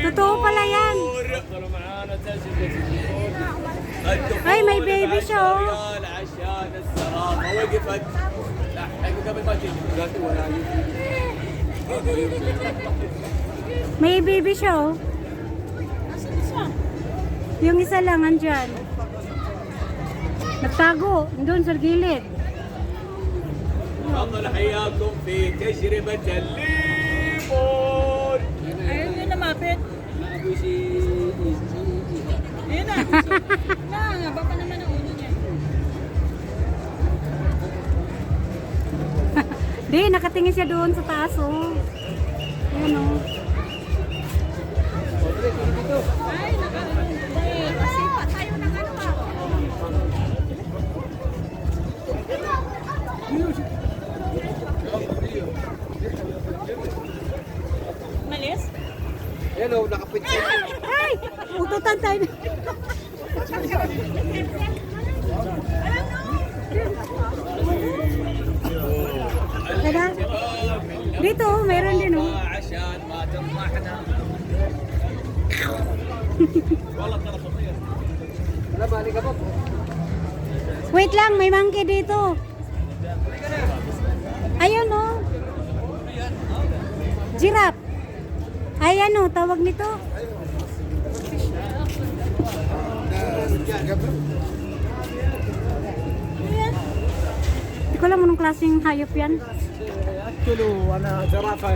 Totoo pala yan. Ay, may baby siya oh. May baby siya oh. Yung isa lang andyan. Nagtago, doon sa gilid. الله حياكم في تجربة الليمون. Ayun yun namapit. Ayun na. Haba pa naman ang ulo niya. Di, nakatingin siya doon sa taas oh. Ayan oh. Ay, kasi pa tayo ng ano ah. Malis? Hello, nakapit siya. Ay! Ututan tayo. Kada? Dito, meron din oh. عشان ما تطمحنا. والله ترى خطير. لا بالك ابو. Wait lang, may monkey dito. Ayun oh. Giraffe. Ayan oh, tawag nito. Hindi ko alam anong klaseng hayop yan. اكلوا وانا زرافه.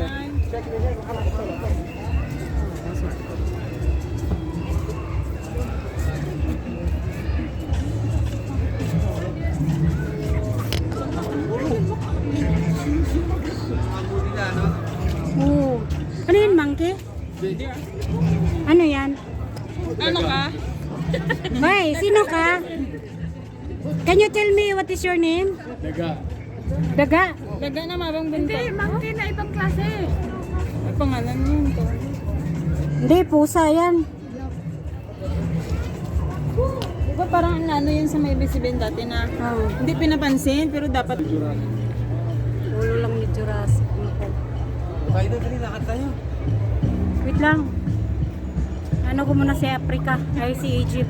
Oo. Ano yun, monkey? Ano yan? Ano ka? Hoy, sino ka? Can you tell me what is your name? Daga. Daga? Daga na mabang bento. Hindi, monkey na ibang klase. May pangalan yun to. Hindi, pusa yan. Diba parang ano yun sa may bisibin dati na Oh. hindi pinapansin pero dapat Ulo lang ni Jurassic. Tayo na dali lakad tayo. Wait lang. Ano ko muna si Africa? Ay, si Egypt.